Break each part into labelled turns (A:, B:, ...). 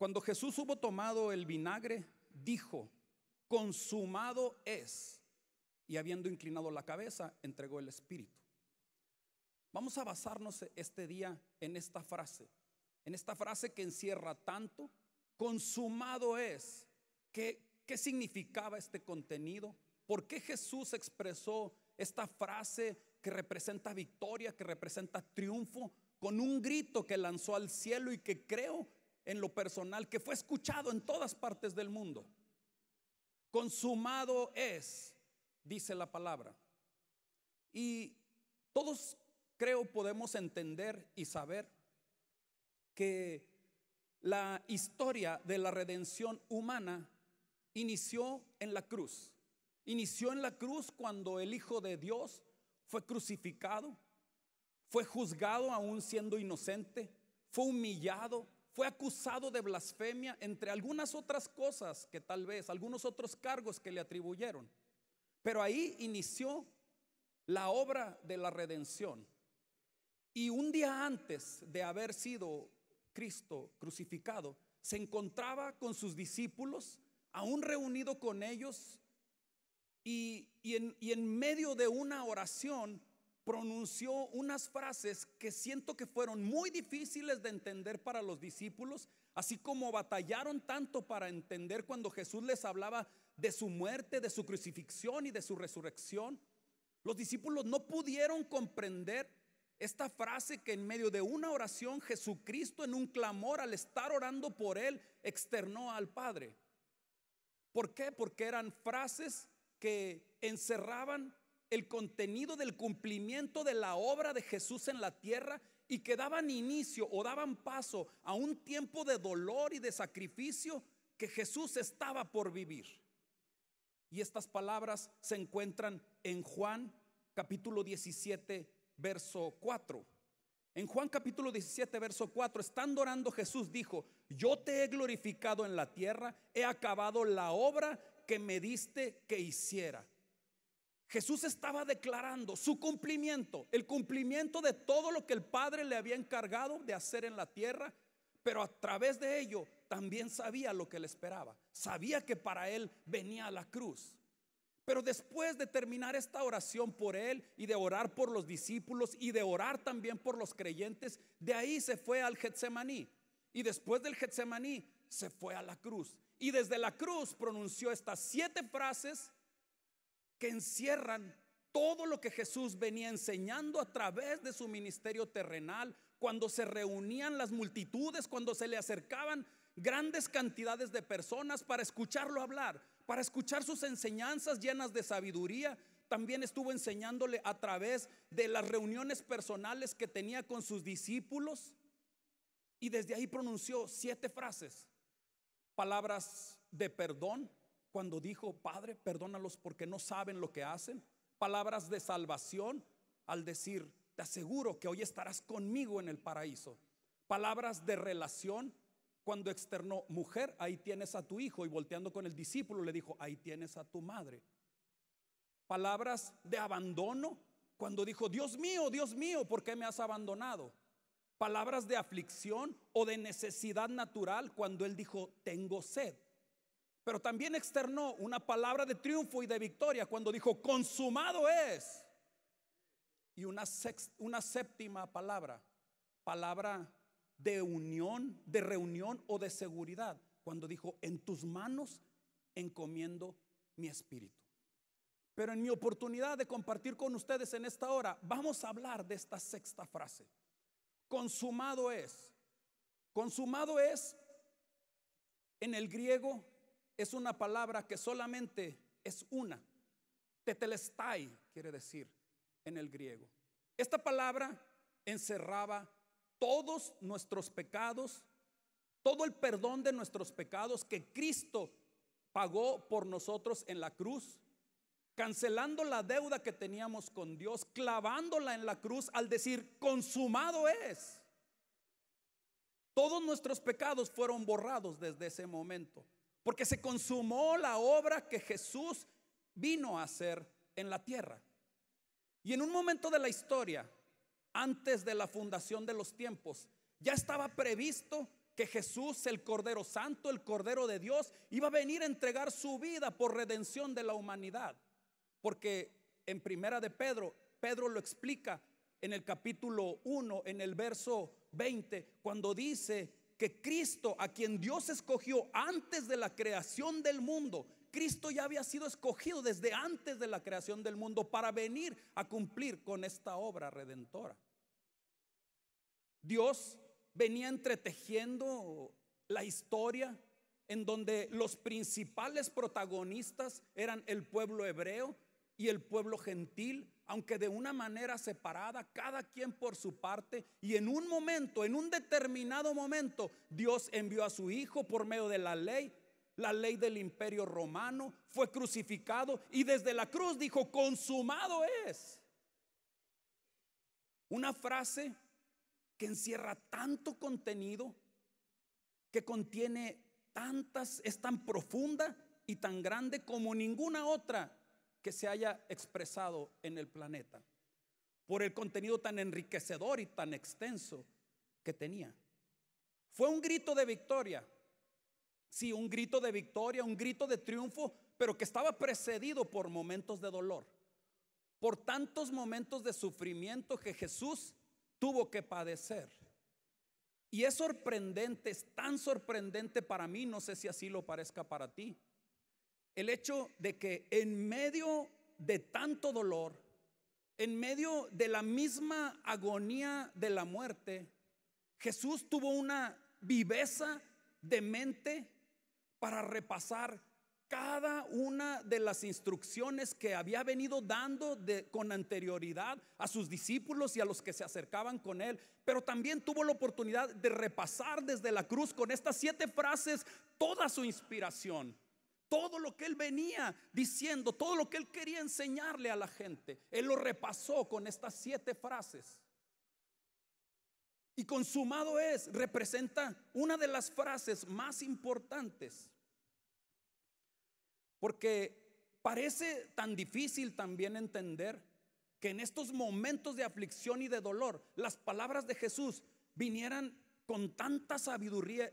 A: Cuando Jesús hubo tomado el vinagre, dijo: consumado es. Y habiendo inclinado la cabeza, entregó el espíritu. Vamos a basarnos este día en esta frase que encierra tanto. Consumado es. ¿Qué significaba este contenido? ¿Por qué Jesús expresó esta frase que representa victoria, que representa triunfo, con un grito que lanzó al cielo y que creo en lo personal que fue escuchado en todas partes del mundo? Consumado es, dice la palabra. Y todos creo podemos entender y saber que la historia de la redención humana inició en la cruz. Inició en la cruz cuando el Hijo de Dios fue crucificado, fue juzgado aún siendo inocente, fue humillado, fue acusado de blasfemia, entre algunas otras cosas que tal vez, algunos otros cargos que le atribuyeron. Pero ahí inició la obra de la redención. Y un día antes de haber sido Cristo crucificado, se encontraba con sus discípulos, aún reunido con ellos, y en medio de una oración pronunció unas frases que siento que fueron muy difíciles de entender para los discípulos, así como batallaron tanto para entender cuando Jesús les hablaba de su muerte, de su crucifixión y de su resurrección. Los discípulos no pudieron comprender esta frase que en medio de una oración Jesucristo, en un clamor, al estar orando por él, externó al Padre. ¿Por qué? Porque eran frases que encerraban el contenido del cumplimiento de la obra de Jesús en la tierra y que daban inicio o daban paso a un tiempo de dolor y de sacrificio que Jesús estaba por vivir. Y estas palabras se encuentran en Juan capítulo 17 verso 4. En Juan capítulo 17 verso 4, estando orando, Jesús dijo: yo te he glorificado en la tierra, he acabado la obra que me diste que hiciera. Jesús estaba declarando su cumplimiento, el cumplimiento de todo lo que el Padre le había encargado de hacer en la tierra, pero a través de ello también sabía lo que le esperaba. Sabía que para él venía la cruz. Pero después de terminar esta oración por él y de orar por los discípulos y de orar también por los creyentes, de ahí se fue al Getsemaní. Y después del Getsemaní se fue a la cruz. Y desde la cruz pronunció estas 7 frases que encierran todo lo que Jesús venía enseñando a través de su ministerio terrenal, cuando se reunían las multitudes, cuando se le acercaban grandes cantidades de personas para escucharlo hablar, para escuchar sus enseñanzas llenas de sabiduría. También estuvo enseñándole a través de las reuniones personales que tenía con sus discípulos. Y desde ahí pronunció 7 frases, palabras de perdón, cuando dijo: Padre, perdónalos porque no saben lo que hacen. Palabras de salvación al decir: te aseguro que hoy estarás conmigo en el paraíso. Palabras de relación cuando externó: mujer, ahí tienes a tu hijo. Y volteando con el discípulo le dijo: ahí tienes a tu madre. Palabras de abandono cuando dijo: Dios mío, ¿por qué me has abandonado? Palabras de aflicción o de necesidad natural cuando él dijo: tengo sed. Pero también externó una palabra de triunfo y de victoria cuando dijo: consumado es. Y una séptima palabra de unión, de reunión o de seguridad, cuando dijo: en tus manos encomiendo mi espíritu. Pero en mi oportunidad de compartir con ustedes en esta hora, vamos a hablar de esta 6ª frase. Consumado es. Consumado es, en el griego, es una palabra que solamente es una. Tetelestai quiere decir en el griego. Esta palabra encerraba todos nuestros pecados, todo el perdón de nuestros pecados que Cristo pagó por nosotros en la cruz, cancelando la deuda que teníamos con Dios, clavándola en la cruz al decir: consumado es. Todos nuestros pecados fueron borrados desde ese momento, porque se consumó la obra que Jesús vino a hacer en la tierra. Y en un momento de la historia, antes de la fundación de los tiempos, ya estaba previsto que Jesús, el Cordero Santo, el Cordero de Dios, iba a venir a entregar su vida por redención de la humanidad. Porque en primera de Pedro, Pedro lo explica en el capítulo 1, en el verso 20, cuando dice que Cristo, a quien Dios escogió antes de la creación del mundo, Cristo ya había sido escogido desde antes de la creación del mundo para venir a cumplir con esta obra redentora. Dios venía entretejiendo la historia en donde los principales protagonistas eran el pueblo hebreo y el pueblo gentil, aunque de una manera separada, cada quien por su parte. Y en un momento, en un determinado momento, Dios envió a su Hijo por medio de la ley del imperio romano, fue crucificado y desde la cruz dijo: consumado es. Una frase que encierra tanto contenido, que contiene tantas, es tan profunda y tan grande como ninguna otra que se haya expresado en el planeta, por el contenido tan enriquecedor y tan extenso que tenía. Fue un grito de victoria, sí, un grito de victoria, un grito de triunfo, pero que estaba precedido por momentos de dolor, por tantos momentos de sufrimiento que Jesús tuvo que padecer. Y es sorprendente, es tan sorprendente para mí, no sé si así lo parezca para ti, el hecho de que en medio de tanto dolor, en medio de la misma agonía de la muerte, Jesús tuvo una viveza de mente para repasar cada una de las instrucciones que había venido dando con anterioridad a sus discípulos y a los que se acercaban con él. Pero también tuvo la oportunidad de repasar desde la cruz con estas 7 frases toda su inspiración, todo lo que él venía diciendo, todo lo que él quería enseñarle a la gente. Él lo repasó con estas 7 frases. Y consumado es representa una de las frases más importantes, porque parece tan difícil también entender que en estos momentos de aflicción y de dolor, las palabras de Jesús vinieran con tanta sabiduría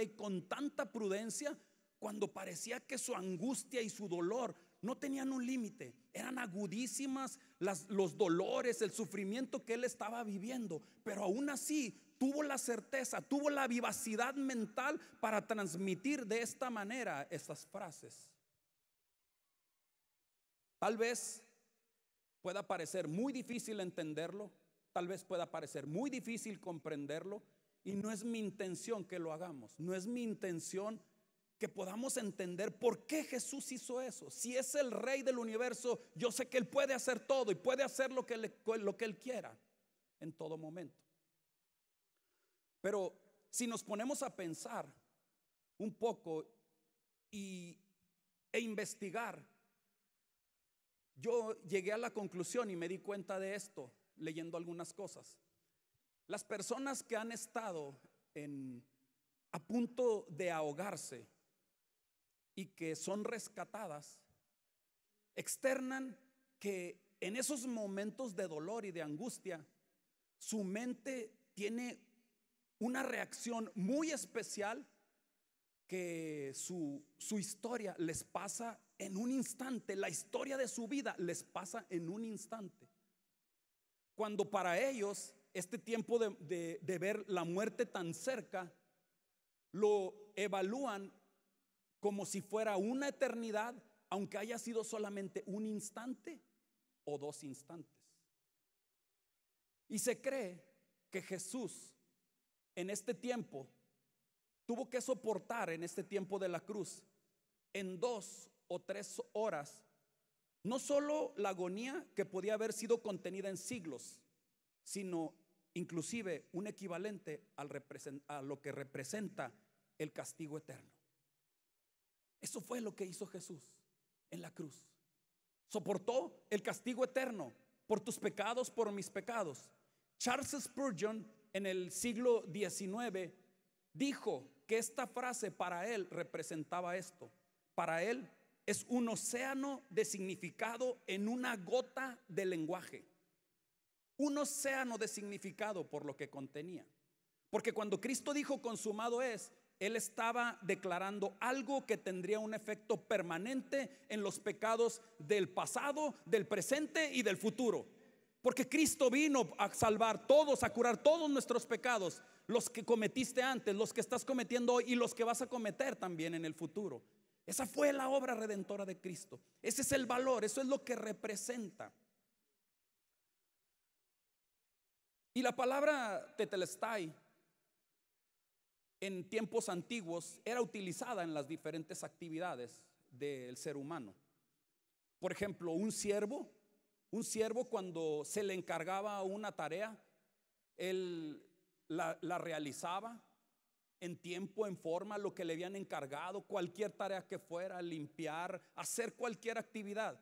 A: y con tanta prudencia, cuando parecía que su angustia y su dolor no tenían un límite. Eran agudísimas los dolores, el sufrimiento que él estaba viviendo, pero aún así tuvo la certeza, tuvo la vivacidad mental para transmitir de esta manera estas frases. Tal vez pueda parecer muy difícil entenderlo, tal vez pueda parecer muy difícil comprenderlo, y no es mi intención que lo hagamos, no es mi intención que podamos entender por qué Jesús hizo eso. Si es el Rey del universo, yo sé que Él puede hacer todo y puede hacer lo que Él quiera en todo momento. Pero si nos ponemos a pensar un poco e investigar, yo llegué a la conclusión y me di cuenta de esto leyendo algunas cosas. Las personas que han estado a punto de ahogarse y que son rescatadas, externan que en esos momentos de dolor y de angustia, su mente tiene una reacción muy especial, que su historia les pasa en un instante. La historia de su vida les pasa en un instante, cuando para ellos este tiempo de ver la muerte tan cerca lo evalúan como si fuera una eternidad, aunque haya sido solamente un instante o 2 instantes. Y se cree que Jesús en este tiempo tuvo que soportar, en este tiempo de la cruz, en 2 o 3 horas, no solo la agonía que podía haber sido contenida en siglos, sino inclusive un equivalente a lo que representa el castigo eterno. Eso fue lo que hizo Jesús en la cruz. Soportó el castigo eterno por tus pecados, por mis pecados. Charles Spurgeon, en el siglo XIX, dijo que esta frase para él representaba esto. Para él es un océano de significado en una gota de lenguaje. Un océano de significado por lo que contenía. Porque cuando Cristo dijo consumado es, Él estaba declarando algo que tendría un efecto permanente en los pecados del pasado, del presente y del futuro. Porque Cristo vino a salvar todos, a curar todos nuestros pecados, los que cometiste antes, los que estás cometiendo hoy y los que vas a cometer también en el futuro. Esa fue la obra redentora de Cristo. Ese es el valor, eso es lo que representa. Y la palabra tetelestai en tiempos antiguos era utilizada en las diferentes actividades del ser humano. Por ejemplo, un siervo cuando se le encargaba una tarea, él la realizaba en tiempo, en forma, lo que le habían encargado, cualquier tarea que fuera, limpiar, hacer cualquier actividad.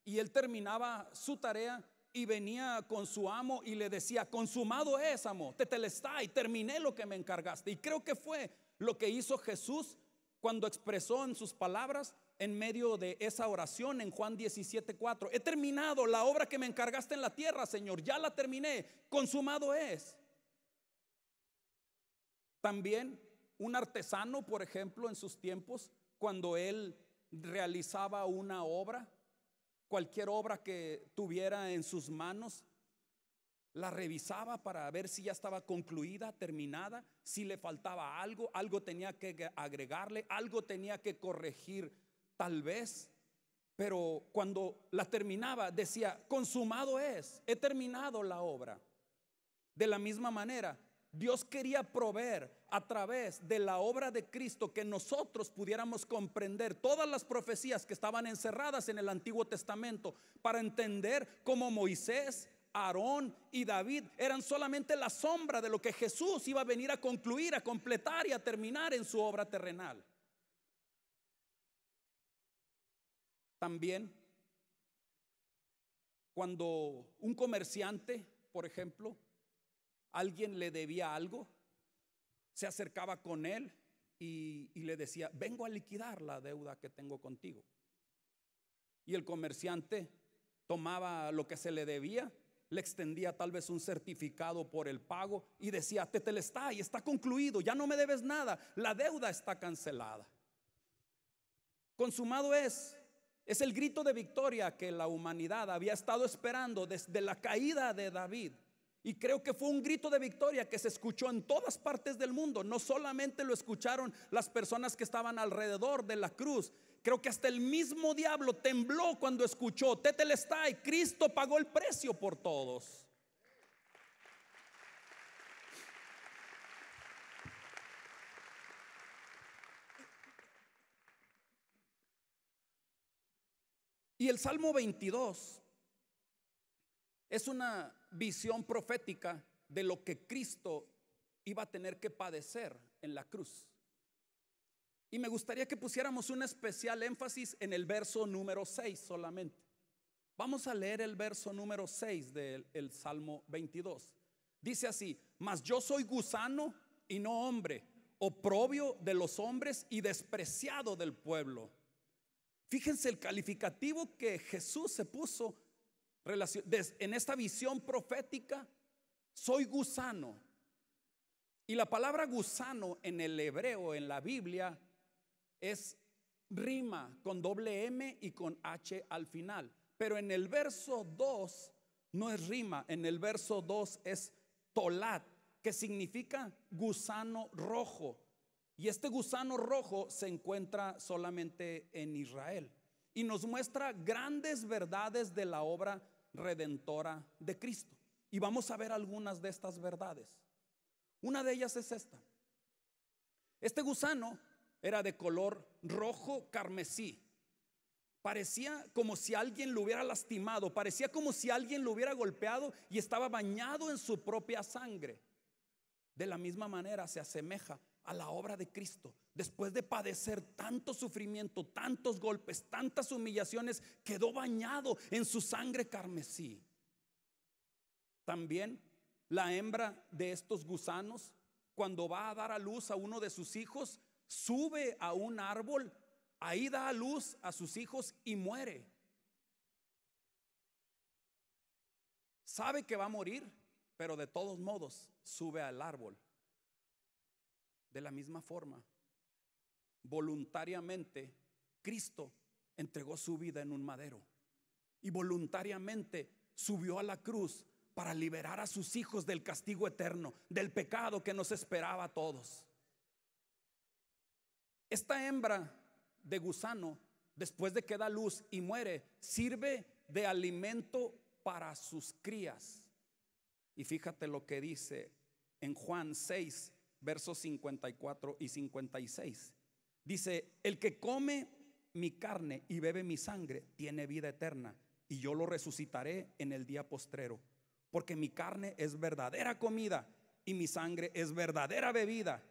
A: Y él terminaba su tarea y venía con su amo y le decía: consumado es, amo, tetelestai, terminé lo que me encargaste. Y creo que fue lo que hizo Jesús cuando expresó en sus palabras en medio de esa oración en Juan 17:4: he terminado la obra que me encargaste en la tierra, Señor, ya la terminé, consumado es. También un artesano, por ejemplo, en sus tiempos, cuando él realizaba una obra, cualquier obra que tuviera en sus manos, la revisaba para ver si ya estaba concluida, terminada, si le faltaba algo, algo tenía que agregarle, algo tenía que corregir tal vez. Pero cuando la terminaba decía: consumado es, he terminado la obra. De la misma manera, Dios quería proveer a través de la obra de Cristo que nosotros pudiéramos comprender todas las profecías que estaban encerradas en el Antiguo Testamento, para entender cómo Moisés, Aarón y David eran solamente la sombra de lo que Jesús iba a venir a concluir, a completar y a terminar en su obra terrenal. También cuando un comerciante, por ejemplo, alguien le debía algo, se acercaba con él y le decía: vengo a liquidar la deuda que tengo contigo. Y el comerciante tomaba lo que se le debía, le extendía tal vez un certificado por el pago y decía: tetelestai, está concluido, ya no me debes nada, la deuda está cancelada. Consumado es el grito de victoria que la humanidad había estado esperando desde la caída de David. Y creo que fue un grito de victoria que se escuchó en todas partes del mundo. No solamente lo escucharon las personas que estaban alrededor de la cruz. Creo que hasta el mismo diablo tembló cuando escuchó: tetelestai, Cristo pagó el precio por todos. Y el Salmo 22 es una visión profética de lo que Cristo iba a tener que padecer en la cruz. Y me gustaría que pusiéramos un especial énfasis en el verso número 6 solamente. Vamos a leer el verso número 6 del Salmo 22. Dice así: mas yo soy gusano y no hombre, oprobio de los hombres y despreciado del pueblo. Fíjense el calificativo que Jesús se puso en esta visión profética: soy gusano. Y la palabra gusano en el hebreo, en la Biblia, es rima con doble M y con H al final. Pero en el verso 2 no es rima, en el verso 2 es tolat, que significa gusano rojo. Y este gusano rojo se encuentra solamente en Israel y nos muestra grandes verdades de la obra redentora de Cristo. Y vamos a ver algunas de estas verdades. Una de ellas es esta: este gusano era de color rojo carmesí. Parecía como si alguien lo hubiera lastimado, parecía como si alguien lo hubiera golpeado y estaba bañado en su propia sangre. De la misma manera se asemeja a la obra de Cristo. Después de padecer tanto sufrimiento, tantos golpes, tantas humillaciones, quedó bañado en su sangre carmesí. También la hembra de estos gusanos, cuando va a dar a luz a uno de sus hijos, sube a un árbol, ahí da a luz a sus hijos y muere. Sabe que va a morir, pero de todos modos sube al árbol De la misma forma, voluntariamente, Cristo entregó su vida en un madero y voluntariamente subió a la cruz para liberar a sus hijos del castigo eterno, del pecado que nos esperaba a todos. Esta hembra de gusano, después de que da luz y muere, sirve de alimento para sus crías. Y fíjate lo que dice en Juan 6, versos 54 y 56. Dice: el que come mi carne y bebe mi sangre tiene vida eterna, y yo lo resucitaré en el día postrero. Porque mi carne es verdadera comida y mi sangre es verdadera bebida.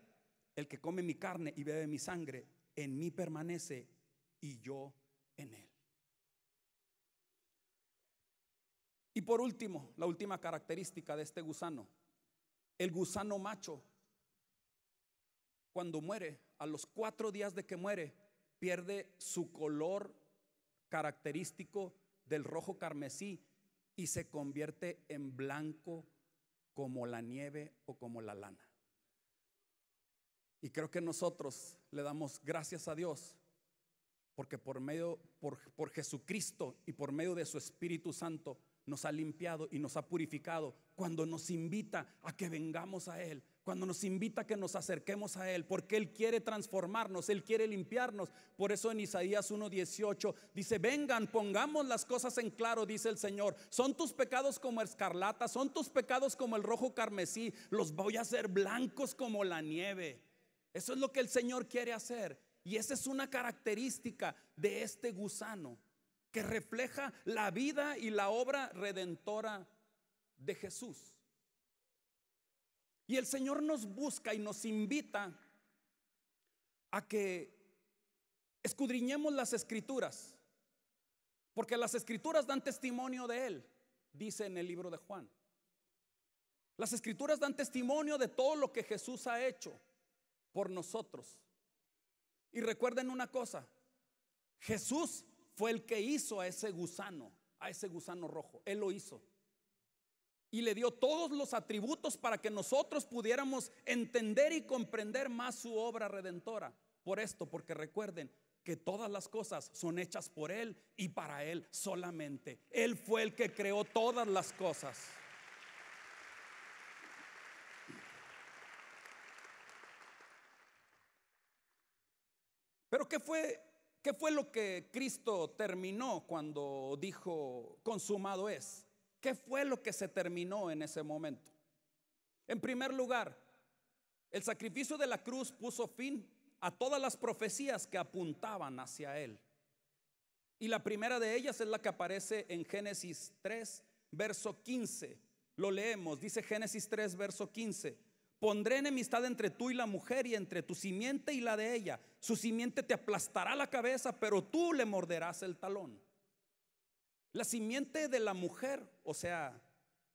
A: El que come mi carne y bebe mi sangre, en mí permanece y yo en él. Y por último, la última característica de este gusano: el gusano macho, cuando muere, a los 4 días de que muere, pierde su color característico del rojo carmesí y se convierte en blanco como la nieve o como la lana. Y creo que nosotros le damos gracias a Dios porque por Jesucristo y por medio de su Espíritu Santo nos ha limpiado y nos ha purificado, cuando nos invita a que vengamos a Él, cuando nos invita a que nos acerquemos a Él, porque Él quiere transformarnos, Él quiere limpiarnos. Por eso en Isaías 1:18 dice: vengan, pongamos las cosas en claro, dice el Señor. Son tus pecados como escarlata, son tus pecados como el rojo carmesí, los voy a hacer blancos como la nieve. Eso es lo que el Señor quiere hacer. Y esa es una característica de este gusano, que refleja la vida y la obra redentora de Jesús. Y el Señor nos busca y nos invita a que escudriñemos las Escrituras, porque las Escrituras dan testimonio de Él, dice en el libro de Juan. Las Escrituras dan testimonio de todo lo que Jesús ha hecho por nosotros. Y recuerden una cosa: Jesús fue el que hizo a ese gusano rojo. Él lo hizo y le dio todos los atributos para que nosotros pudiéramos entender y comprender más su obra redentora. Por esto, porque recuerden que todas las cosas son hechas por Él y para Él solamente. Él fue el que creó todas las cosas. Pero ¿qué fue lo que Cristo terminó cuando dijo consumado es? ¿Qué fue lo que se terminó en ese momento? En primer lugar, el sacrificio de la cruz puso fin a todas las profecías que apuntaban hacia Él. Y la primera de ellas es la que aparece en Génesis 3, verso 15. Lo leemos, dice Génesis 3, verso 15: pondré enemistad entre tú y la mujer, y entre tu simiente y la de ella. Su simiente te aplastará la cabeza, pero tú le morderás el talón. La simiente de la mujer, o sea,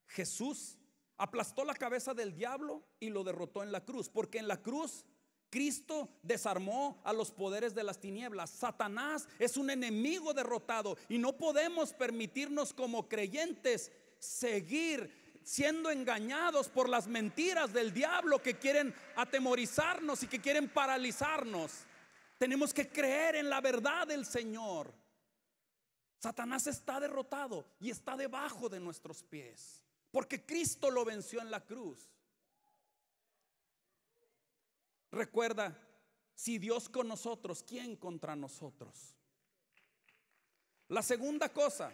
A: Jesús, aplastó la cabeza del diablo y lo derrotó en la cruz, porque en la cruz Cristo desarmó a los poderes de las tinieblas. Satanás es un enemigo derrotado y no podemos permitirnos como creyentes seguir siendo engañados por las mentiras del diablo que quieren atemorizarnos y que quieren paralizarnos. Tenemos que creer en la verdad del Señor. Satanás está derrotado y está debajo de nuestros pies, porque Cristo lo venció en la cruz. Recuerda, si Dios con nosotros, ¿quién contra nosotros? La segunda cosa: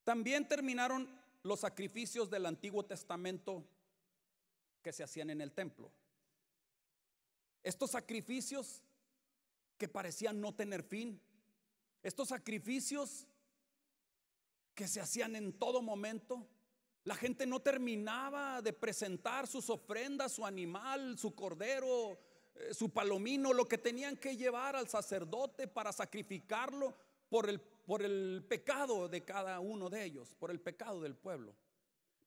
A: también terminaron los sacrificios del Antiguo Testamento que se hacían en el templo. Estos sacrificios que parecían no tener fin, estos sacrificios que se hacían en todo momento. La gente no terminaba de presentar sus ofrendas, su animal, su cordero, su palomino, lo que tenían que llevar al sacerdote para sacrificarlo por el pecado de cada uno de ellos, por el pecado del pueblo.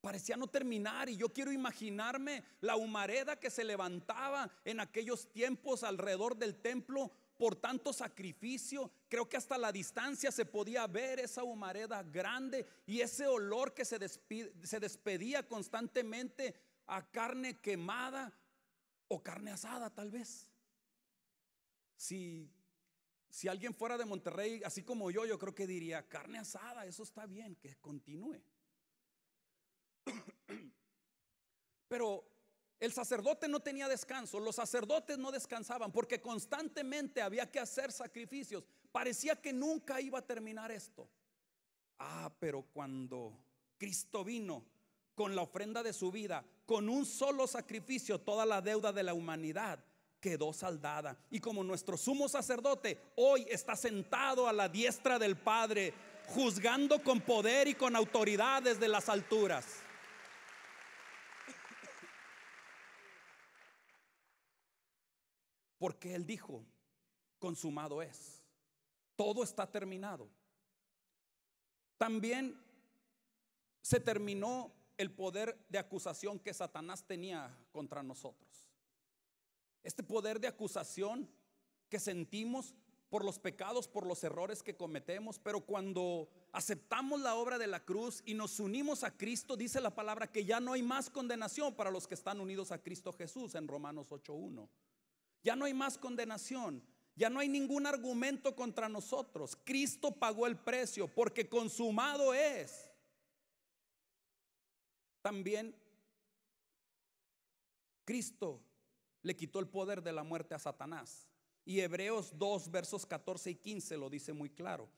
A: parecía no terminar. Y yo quiero imaginarme la humareda que se levantaba en aquellos tiempos alrededor del templo por tanto sacrificio. Creo que hasta la distancia se podía ver esa humareda grande y ese olor que se despedía constantemente a carne quemada o carne asada, tal vez. Si alguien fuera de Monterrey, así como yo creo que diría: carne asada, eso está bien, que continúe. Pero el sacerdote no tenía descanso. Los sacerdotes no descansaban porque constantemente había que hacer sacrificios. Parecía que nunca iba a terminar esto. Pero cuando Cristo vino con la ofrenda de su vida, con un solo sacrificio, toda la deuda de la humanidad quedó saldada. Y como nuestro sumo sacerdote hoy está sentado a la diestra del Padre, juzgando con poder y con autoridad desde las alturas. Porque Él dijo: consumado es, todo está terminado. También se terminó el poder de acusación que Satanás tenía contra nosotros. Este poder de acusación que sentimos por los pecados, por los errores que cometemos. Pero cuando aceptamos la obra de la cruz y nos unimos a Cristo, dice la palabra que ya no hay más condenación para los que están unidos a Cristo Jesús, en Romanos 8:1. Ya no hay más condenación, ya no hay ningún argumento contra nosotros. Cristo pagó el precio, porque consumado es. También Cristo le quitó el poder de la muerte a Satanás. Y Hebreos 2 versos 14 y 15 lo dice muy claro.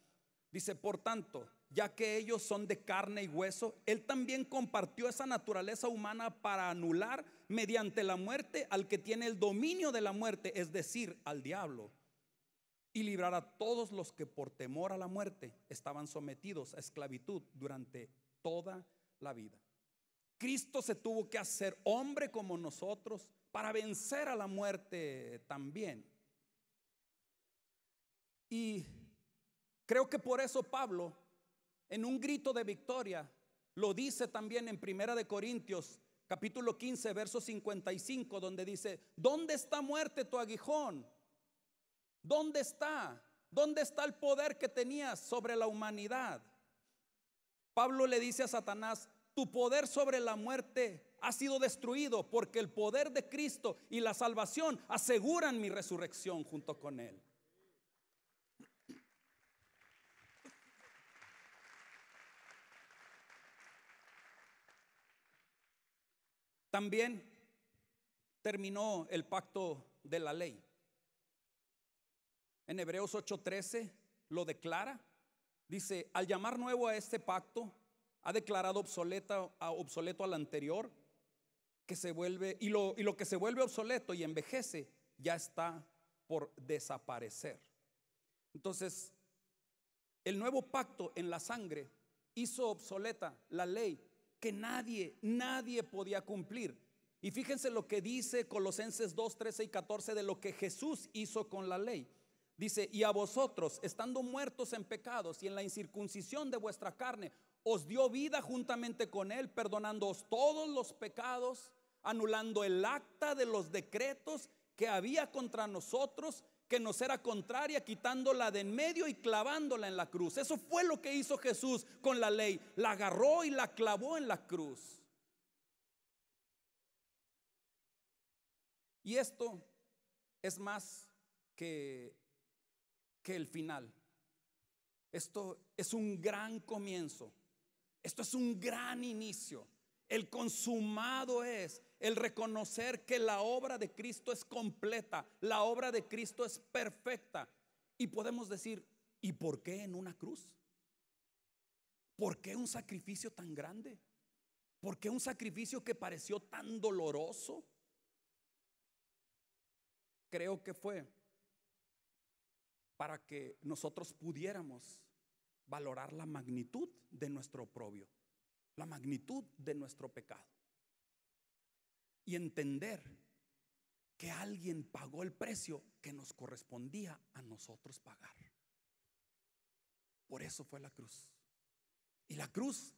A: Dice: por tanto, ya que ellos son de carne y hueso, Él también compartió esa naturaleza humana para anular mediante la muerte al que tiene el dominio de la muerte, es decir, al diablo, y librar a todos los que por temor a la muerte estaban sometidos a esclavitud durante toda la vida. Cristo se tuvo que hacer hombre como nosotros para vencer a la muerte también. Y creo que por eso Pablo, en un grito de victoria, lo dice también en 1 Corintios capítulo 15 verso 55, donde dice: ¿dónde está, muerte, tu aguijón? ¿Dónde está? ¿Dónde está el poder que tenías sobre la humanidad? Pablo le dice a Satanás: tu poder sobre la muerte ha sido destruido, porque el poder de Cristo y la salvación aseguran mi resurrección junto con Él. También terminó el pacto de la ley. En Hebreos 8:13 lo declara. Dice: al llamar nuevo a este pacto, ha declarado obsoleto al anterior, que se vuelve, y lo que se vuelve obsoleto y envejece ya está por desaparecer. Entonces, el nuevo pacto en la sangre hizo obsoleta la ley que nadie podía cumplir. Y fíjense lo que dice Colosenses 2, 13 y 14 de lo que Jesús hizo con la ley. Dice: y a vosotros, estando muertos en pecados y en la incircuncisión de vuestra carne, os dio vida juntamente con Él, perdonándoos todos los pecados, anulando el acta de los decretos que había contra nosotros, que nos era contraria, quitándola de en medio y clavándola en la cruz. Eso fue lo que hizo Jesús con la ley. La agarró y la clavó en la cruz. Y esto es más que el final. Esto es un gran comienzo. Esto es un gran inicio. El consumado es el reconocer que la obra de Cristo es completa, la obra de Cristo es perfecta. Y podemos decir: ¿y por qué en una cruz? ¿Por qué un sacrificio tan grande? ¿Por qué un sacrificio que pareció tan doloroso? Creo que fue para que nosotros pudiéramos valorar la magnitud de nuestro oprobio, la magnitud de nuestro pecado, y entender que alguien pagó el precio que nos correspondía a nosotros pagar. Por eso fue la cruz. Y la cruz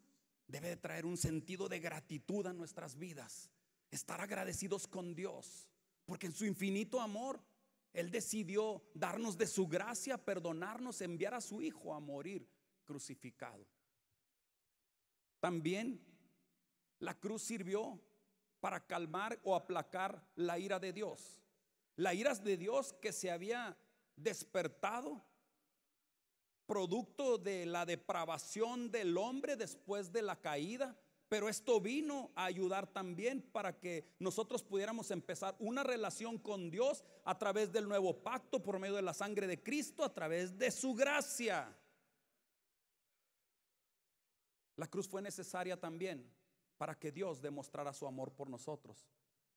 A: debe de traer un sentido de gratitud a nuestras vidas. Estar agradecidos con Dios, porque en su infinito amor Él decidió darnos de su gracia, perdonarnos, enviar a su Hijo a morir crucificado. También la cruz sirvió para calmar o aplacar la ira de Dios. La ira de Dios que se había despertado producto de la depravación del hombre después de la caída. Pero esto vino a ayudar también para que nosotros pudiéramos empezar una relación con Dios a través del nuevo pacto, por medio de la sangre de Cristo, a través de su gracia. La cruz fue necesaria también para que Dios demostrara su amor por nosotros.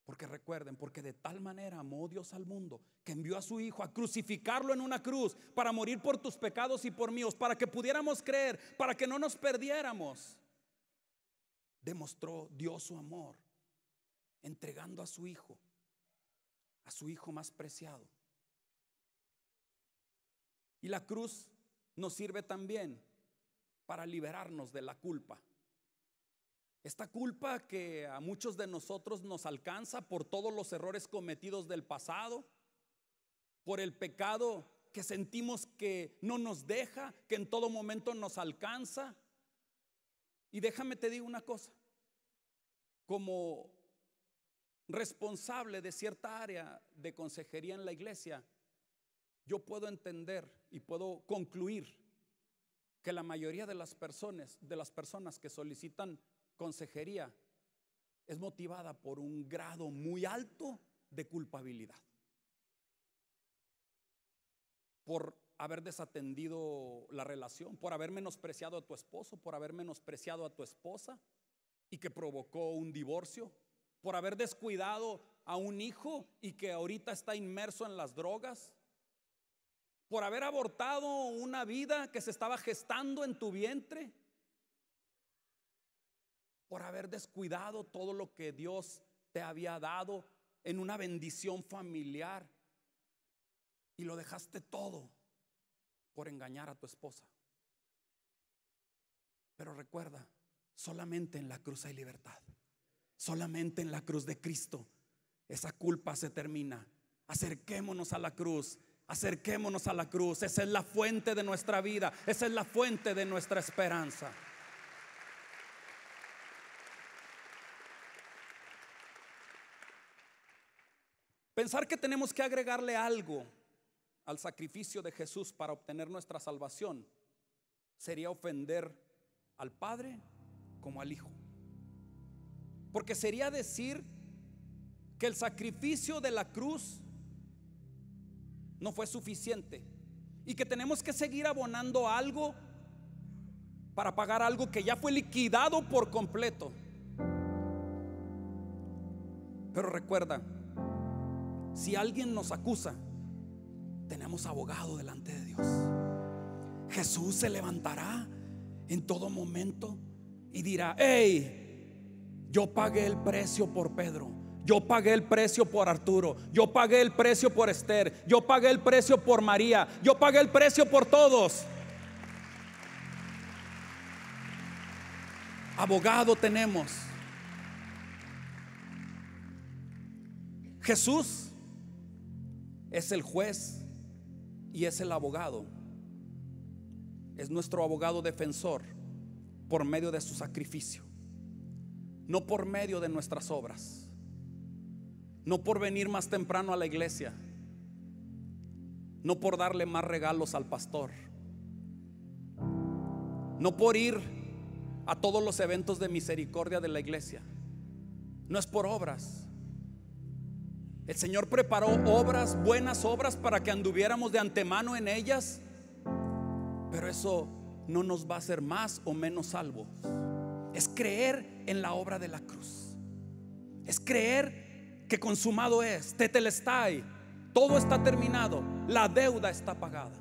A: Porque recuerden, porque de tal manera amó Dios al mundo, que envió a su Hijo a crucificarlo en una cruz, para morir por tus pecados y por míos, para que pudiéramos creer, para que no nos perdiéramos. Demostró Dios su amor entregando a su Hijo más preciado. Y la cruz nos sirve también para liberarnos de la culpa. Esta culpa que a muchos de nosotros nos alcanza por todos los errores cometidos del pasado, por el pecado que sentimos que no nos deja, que en todo momento nos alcanza. Y déjame te digo una cosa, como responsable de cierta área de consejería en la iglesia, yo puedo entender y puedo concluir que la mayoría de las personas que solicitan consejería es motivada por un grado muy alto de culpabilidad, por haber desatendido la relación, por haber menospreciado a tu esposo, por haber menospreciado a tu esposa y que provocó un divorcio, por haber descuidado a un hijo y que ahorita está inmerso en las drogas, por haber abortado una vida que se estaba gestando en tu vientre, por haber descuidado todo lo que Dios te había dado en una bendición familiar y lo dejaste todo por engañar a tu esposa. Pero recuerda, solamente en la cruz hay libertad. Solamente en la cruz de Cristo esa culpa se termina. Acerquémonos a la cruz. Acerquémonos a la cruz. Esa es la fuente de nuestra vida. Esa es la fuente de nuestra esperanza. Pensar que tenemos que agregarle algo al sacrificio de Jesús para obtener nuestra salvación sería ofender al Padre como al Hijo. Porque sería decir que el sacrificio de la cruz no fue suficiente y que tenemos que seguir abonando algo para pagar algo que ya fue liquidado por completo. Pero recuerda, si alguien nos acusa, tenemos abogado delante de Dios. Jesús se levantará en todo momento y dirá: hey, yo pagué el precio por Pedro, yo pagué el precio por Arturo, yo pagué el precio por Esther, yo pagué el precio por María, yo pagué el precio por todos. Abogado tenemos. Jesús es el juez y es el abogado. Es nuestro abogado defensor por medio de su sacrificio, no por medio de nuestras obras, no por venir más temprano a la iglesia, no por darle más regalos al pastor, no por ir a todos los eventos de misericordia de la iglesia. No es por obras. El Señor preparó obras, buenas obras, para que anduviéramos de antemano en ellas. Pero eso no nos va a hacer más o menos salvos. Es creer en la obra de la cruz. Es creer que consumado es, tetelestai, todo está terminado, la deuda está pagada.